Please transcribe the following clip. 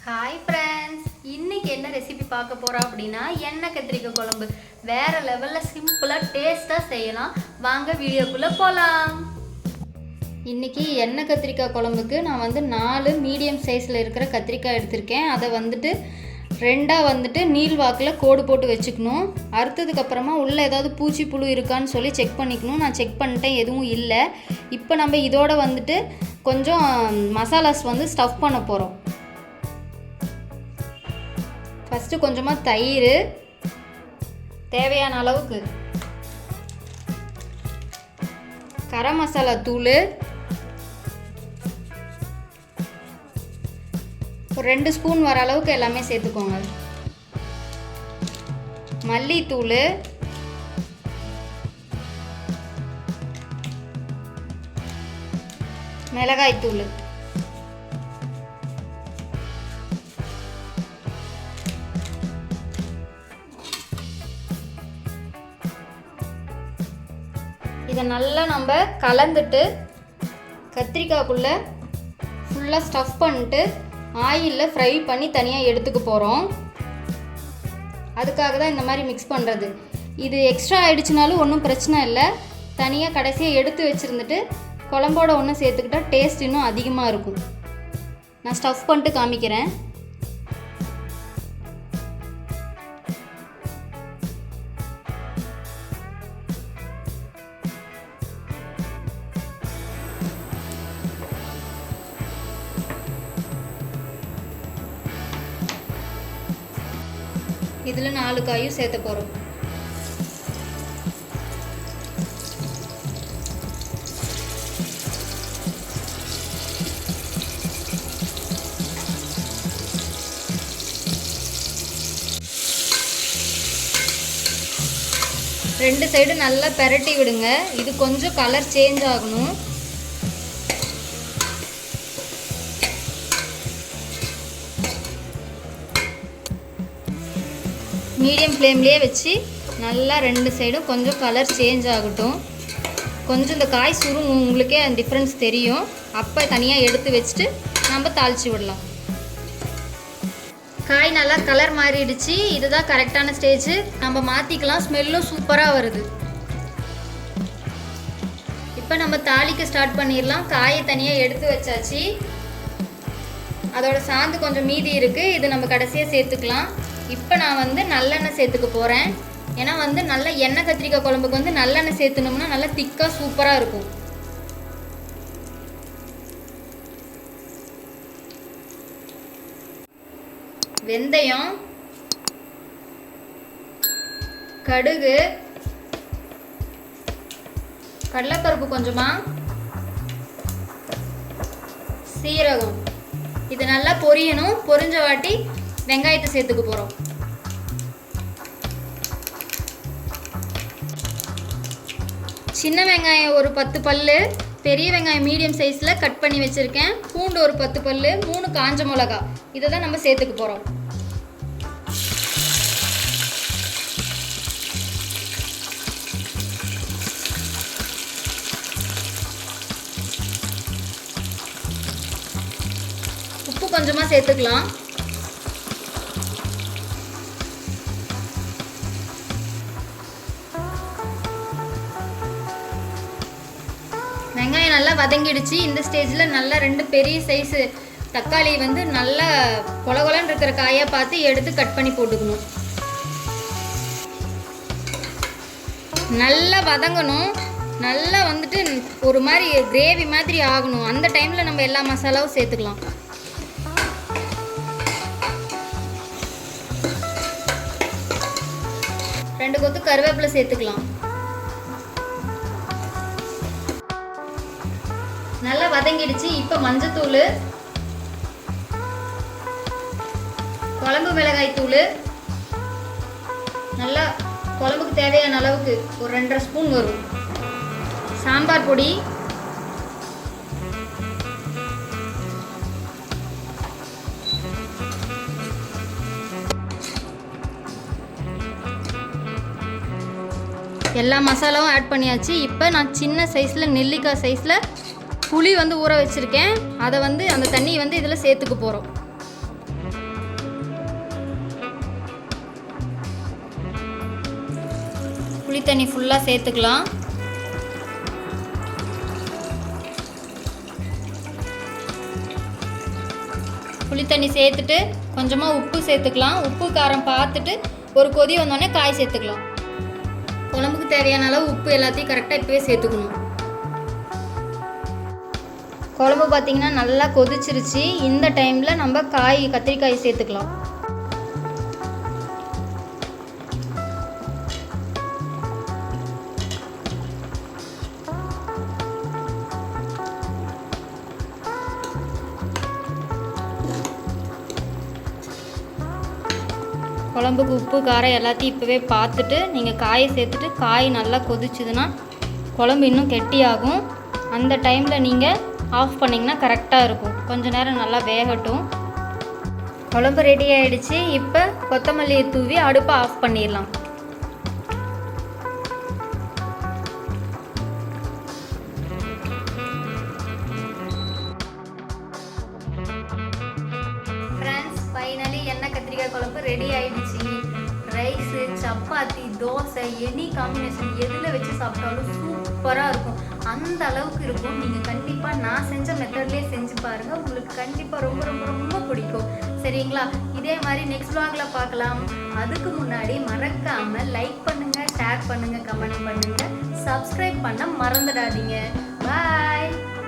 Hi friends, இன்னைக்கு என்ன recipe பார்க்க போகிறோம் அப்படின்னா எண்ணெய் கத்திரிக்காய் குழம்பு. வேறு லெவலில் சிம்பிளாக டேஸ்ட்டாக செய்யலாம். வாங்க வீடியோக்குள்ளே போகலாம். இன்றைக்கி எண்ணெய் கத்திரிக்காய் குழம்புக்கு நான் 4 மீடியம் சைஸில் இருக்கிற கத்திரிக்காய் எடுத்திருக்கேன். அதை ரெண்டாக நீள் வாக்கில் கோடு போட்டு வச்சுக்கணும். அறுத்ததுக்கப்புறமா உள்ளே ஏதாவது பூச்சி புழு இருக்கான்னு சொல்லி செக் பண்ணிக்கணும். நான் செக் பண்ணிட்டேன், எதுவும் இல்லை. இப்போ நம்ம இதோட கொஞ்சம் மசாலாஸ் ஸ்டஃப் பண்ண போகிறோம். ஃபஸ்ட்டு கொஞ்சமாக தயிர், தேவையான அளவுக்கு கரம் மசாலா தூள், ஒரு 2 ஸ்பூன் வர அளவுக்கு எல்லாமே சேர்த்துக்கோங்க. மல்லித்தூள், மிளகாய்த்தூள், இதை நல்லா நம்ம கலந்துட்டு கத்திரிக்காய்க்குள்ளே ஃபுல்லாக ஸ்டஃப் பண்ணிட்டு ஆயிலில் ஃப்ரை பண்ணி தனியாக எடுத்துக்க போகிறோம். அதுக்காக தான் இந்த மாதிரி மிக்ஸ் பண்ணுறது. இது எக்ஸ்ட்ரா ஆகிடுச்சுனாலும் ஒன்றும் பிரச்சனை இல்லை. தனியாக கடைசியாக எடுத்து வச்சுருந்துட்டு குழம்போட ஒன்று சேர்த்துக்கிட்டால் டேஸ்ட் இன்னும் அதிகமாக இருக்கும். நான் ஸ்டஃப் பண்ணிட்டு காமிக்கிறேன். இதில் 4 காயும் சேர்த்த போகிறோம். ரெண்டு சைடு நல்லா பெரட்டி விடுங்க. இது கொஞ்சம் கலர் சேஞ்ச் ஆகணும். மீடியம் ஃப்ளேம்லேயே வச்சு நல்லா 2 சைடும் கொஞ்சம் கலர் சேஞ்ச் ஆகட்டும். கொஞ்சம் இந்த காய் சுருங்கும், உங்களுக்கே அந்த டிஃப்ரென்ஸ் தெரியும். அப்போ தனியாக எடுத்து வச்சுட்டு நம்ம தாளித்து விடலாம். காய் நல்லா கலர் மாறிடுச்சு. இதுதான் கரெக்டான ஸ்டேஜ். நம்ம மாற்றிக்கலாம். ஸ்மெல்லும் சூப்பராக வருது. இப்போ நம்ம தாளிக்க ஸ்டார்ட் பண்ணிடலாம். காயை தனியாக எடுத்து வச்சாச்சு. அதோட சாந்து கொஞ்சம் மீதி இருக்குது. இது நம்ம கடைசியாக சேர்த்துக்கலாம். இப்போ நான் நல்லெண்ணெய் சேர்த்துக்க போகிறேன். ஏன்னா நல்ல எண்ணெய் கத்திரிக்காய் குழம்புக்கு நல்லெண்ணெய் சேர்த்துனோம்னா நல்லா திக்காக சூப்பராக இருக்கும். வெந்தயம், கடுகு, கடலைப்பருப்பு கொஞ்சமாக, சீரகம், இது நல்லா பொரியணும். பொரிஞ்ச வாட்டி வெங்காயத்தை சேர்த்துக்க போகிறோம். சின்ன வெங்காயம் ஒரு 10 பல்லு, பெரிய வெங்காயம் மீடியம் சைஸில் கட் பண்ணி வச்சுருக்கேன். பூண்டு ஒரு 10 பல்லு, 3 காஞ்ச மிளகா, இதை தான் நம்ம சேர்த்துக்க போகிறோம். உப்பு கொஞ்சமாக சேர்த்துக்கலாம். வெங்காயம் நல்லா வதங்கிடுச்சு. இந்த ஸ்டேஜில் நல்லா 2 பெரிய சைஸு தக்காளி நல்லா கொலகொலன்னு இருக்கிற காயாக பார்த்து எடுத்து கட் பண்ணி போட்டுக்கணும். நல்லா வதங்கணும். நல்லா ஒரு மாதிரி கிரேவி மாதிரி ஆகணும். அந்த டைமில் நம்ம எல்லா மசாலாவும் சேர்த்துக்கலாம். ரெண்டு கொத்து கருவேப்பிலை சேர்த்துக்கலாம். நல்லா வதங்கிடுச்சு. இப்போ மஞ்சத்தூள், குழம்பு மிளகாய் தூள், நல்லா குழம்புக்கு தேவையான அளவுக்கு ஒரு 2.5 ஸ்பூன் வரும். சாம்பார் பொடி, எல்லா மசாலாவும் ஆட் பண்ணியாச்சு. இப்போ நான் சின்ன சைஸில் நெல்லிக்காய் சைஸில் புளி ஊற வச்சுருக்கேன். அதை அந்த தண்ணி இதில் சேர்த்துக்க போகிறோம். புளி தண்ணி ஃபுல்லாக சேர்த்துக்கலாம். புளி தண்ணி சேர்த்துட்டு கொஞ்சமாக உப்பு சேர்த்துக்கலாம். உப்பு காரம் பார்த்துட்டு ஒரு கொதி வந்தோடனே காய் சேர்த்துக்கலாம். குழம்புக்கு தேவையான அளவு உப்பு எல்லாத்தையும் கரெக்டாக இப்போவே சேர்த்துக்கணும். குழம்பு பார்த்திங்கன்னா நல்லா கொதிச்சிருச்சு. இந்த டைமில் நம்ம கத்திரிக்காய் சேர்த்துக்கலாம். குழம்புக்கு உப்பு காரம் எல்லாத்தையும் இப்போவே பார்த்துட்டு நீங்கள் காயை சேர்த்துட்டு காய் நல்லா கொதிச்சுதுன்னா குழம்பு இன்னும் கெட்டியாகும். அந்த டைமில் நீங்கள் ஆஃப் பண்ணிங்கன்னா கரெக்டாக இருக்கும். கொஞ்சம் நேரம் நல்லா வேகட்டும். குழம்பு ரெடி ஆகிடுச்சு. இப்போ கொத்தமல்லியை தூவி அடுப்பை ஆஃப் பண்ணிடலாம். ஃப்ரெண்ட்ஸ், ஃபைனலி எண்ணெய் கத்திரிக்காய் குழம்பு ரெடி ஆகிடுச்சு. Rice, chapati, dosa, any combination எதில் வச்சு சாப்பிட்டாலும் சூப்பராக இருக்கும். அந்த அளவுக்கு இருக்கும். நீங்கள் கண்டிப்பாக நான் செஞ்ச மெத்தட்லேயே செஞ்சு பாருங்கள். உங்களுக்கு கண்டிப்பாக ரொம்ப ரொம்ப ரொம்ப பிடிக்கும். சரிங்களா? இதே மாதிரி நெக்ஸ்ட் vlogல பார்க்கலாம். அதுக்கு முன்னாடி மறக்காமல் லைக் பண்ணுங்கள், ஷேர் பண்ணுங்கள், கமெண்ட் பண்ணுங்கள், சப்ஸ்கிரைப் பண்ண மறந்துடாதீங்க. பாய்.